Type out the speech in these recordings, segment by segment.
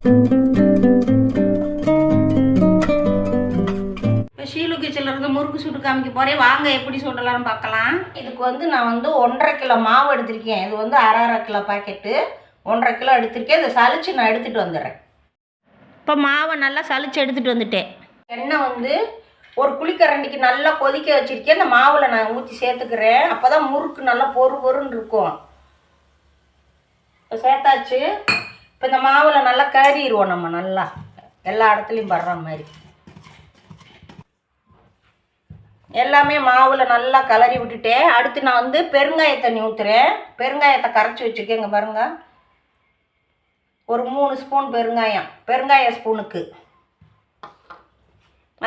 இப்போ ஷீலு கிச்சனில் இருந்து முறுக்கு சுட்டு காமிக்க போகிறேன். வாங்க எப்படி சுடலாம்னு பார்க்கலாம். இதுக்கு வந்து நான் வந்து 1,5 கிலோ மாவு எடுத்திருக்கேன். இது வந்து அரை கிலோ பாக்கெட்டு 1,5 கிலோ எடுத்திருக்கேன். இதை சலிச்சு நான் எடுத்துகிட்டு வந்துடுறேன். இப்போ மாவை நல்லா சலிச்சு எடுத்துகிட்டு வந்துட்டேன். எண்ணெய் வந்து ஒரு குழிக்கரண்டிக்கு நல்லா கொதிக்க வச்சுருக்கேன். இந்த மாவில் நான் ஊற்றி சேர்த்துக்கிறேன். அப்போ தான் முறுக்கு நல்லா பொறுன்னு இருக்கும். இப்போ சேர்த்தாச்சு. இப்போ இந்த மாவில் நல்லா கறிடுவோம். நம்ம நல்லா எல்லா இடத்துலையும் படுற மாதிரி எல்லாமே மாவில் நல்லா கிளறி விட்டுட்டேன். அடுத்து நான் வந்து பெருங்காய தண்ணி ஊற்றுறேன். பெருங்காயத்தை கரைச்சி வச்சுருக்கேன். இங்கே பாருங்கள், ஒரு 3 ஸ்பூன் பெருங்காய ஸ்பூனுக்கு.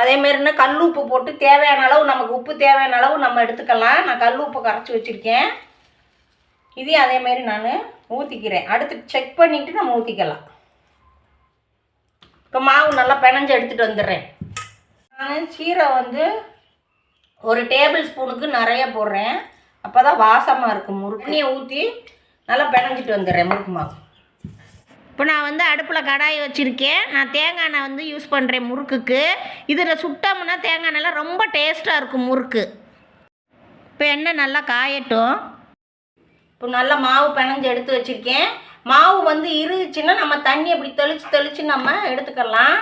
அதேமாரின்னா கல் உப்பு போட்டு தேவையான அளவு, நமக்கு உப்பு தேவையான அளவு நம்ம எடுத்துக்கலாம். நான் கல் உப்பு கரைச்சி வச்சுருக்கேன். இதையும் அதேமாரி நான் ஊற்றிக்கிறேன். அடுத்து செக் பண்ணிவிட்டு நம்ம ஊற்றிக்கலாம். இப்போ மாவு நல்லா பிணைஞ்சு எடுத்துகிட்டு வந்துடுறேன். நான் சீரகம் வந்து ஒரு டேபிள் ஸ்பூனுக்கு நிறைய போடுறேன். அப்போ தான் வாசமாக இருக்கும். முறுக்குனியை ஊற்றி நல்லா பிணைஞ்சிட்டு வந்துடுறேன் முறுக்கு மாவு. இப்போ நான் வந்து அடுப்பில் கடாயை வச்சுருக்கேன். நான் தேங்காய் எண்ணெய் வந்து யூஸ் பண்ணுறேன் முறுக்குக்கு. இதில் சுட்டோம்னா தேங்காய் எண்ணெய்லாம் ரொம்ப டேஸ்ட்டாக இருக்கும் முறுக்கு. இப்போ எண்ணெய் நல்லா காயட்டும். இப்போ நல்லா மாவு பிணைஞ்சு எடுத்து வச்சுருக்கேன். மாவு வந்து இருந்துச்சுன்னா நம்ம தண்ணி அப்படி தெளித்து நம்ம எடுத்துக்கலாம்.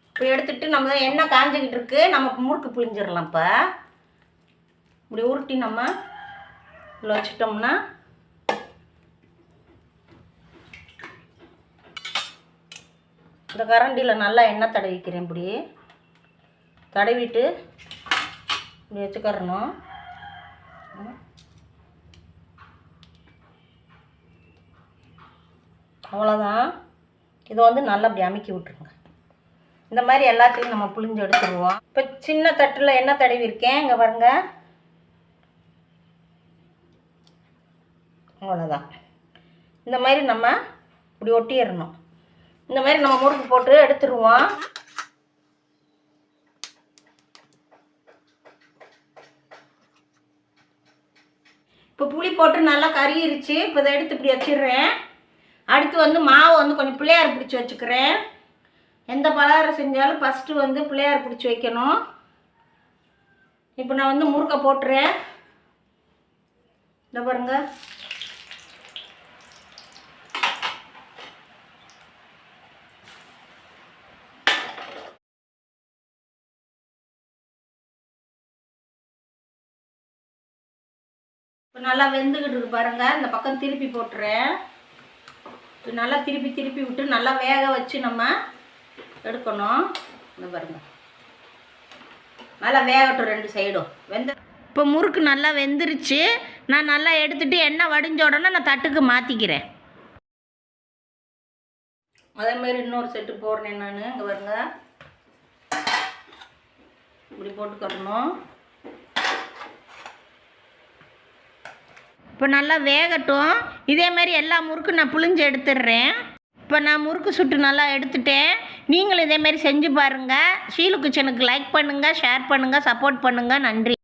இப்போ எடுத்துகிட்டு நம்ம தான் எண்ணெய் காஞ்சிக்கிட்டு இருக்கு. நம்ம முறுக்கு புழிஞ்சிடலாம். இப்போ இப்படி உருட்டி நம்ம இதில் வச்சுட்டோம்னா இந்த கரண்டியில் நல்லா எண்ணெய் தடவிக்கிறேன். இப்படி தடவிட்டு இப்படி வச்சுக்கிறணும். அவ்வளோதான். இதை வந்து நல்லா அப்படி அமுக்கி விட்டுருங்க. இந்த மாதிரி எல்லாத்தையும் நம்ம புழிஞ்சு எடுத்துருவோம். இப்போ சின்ன தட்டில் எண்ணெய் தடவிருக்கேன். இங்கே பாருங்க, அவ்வளோதான். இந்த மாதிரி நம்ம இப்படி ஒட்டிடணும். இந்த மாதிரி நம்ம முறுக்கு போட்டு எடுத்துருவோம். இப்போ புளி போட்டு நல்லா கறியிருச்சு. இப்போ இதை எடுத்து இப்படி வச்சிடுறேன். அடுத்து வந்து மாவை வந்து கொஞ்சம் பிள்ளையார் பிடிச்சி வச்சுக்கிறேன். எந்த பலகாரம் செஞ்சாலும் ஃபஸ்ட்டு வந்து பிள்ளையார் பிடிச்சி வைக்கணும். இப்போ நான் வந்து முறுக்கை போட்டுறேன். இந்த பாருங்க, இப்போ நல்லா வெந்துக்கிட்டு இருக்கு பாருங்கள். இந்த பக்கம் திருப்பி போட்டுறேன். நல்லா திருப்பி விட்டு நல்லா வேக வச்சு நம்ம எடுக்கணும். இந்த பாருங்கள், நல்லா வேகட்டும் 2 சைடும் வெந்த. இப்போ முறுக்கு நல்லா வெந்துருச்சு. நான் நல்லா எடுத்துகிட்டு எண்ணெய் வடிஞ்ச உடனே நான் தட்டுக்கு மாற்றிக்கிறேன். அதேமாரி இன்னொரு செட்டு போடுறேன் நான். இங்கே பாருங்க, இப்படி போட்டுக்கணும். இப்போ நல்லா வேகட்டும். இதேமாரி எல்லா முறுக்கும் நான் புழிஞ்சு எடுத்துடுறேன். இப்போ நான் முறுக்கு சுட்டு நல்லா எடுத்துட்டேன். நீங்களும் இதேமாரி செஞ்சு பாருங்கள். ஷீலு கிச்சனுக்கு லைக் பண்ணுங்கள், ஷேர் பண்ணுங்கள், சப்போர்ட் பண்ணுங்கள். நன்றி.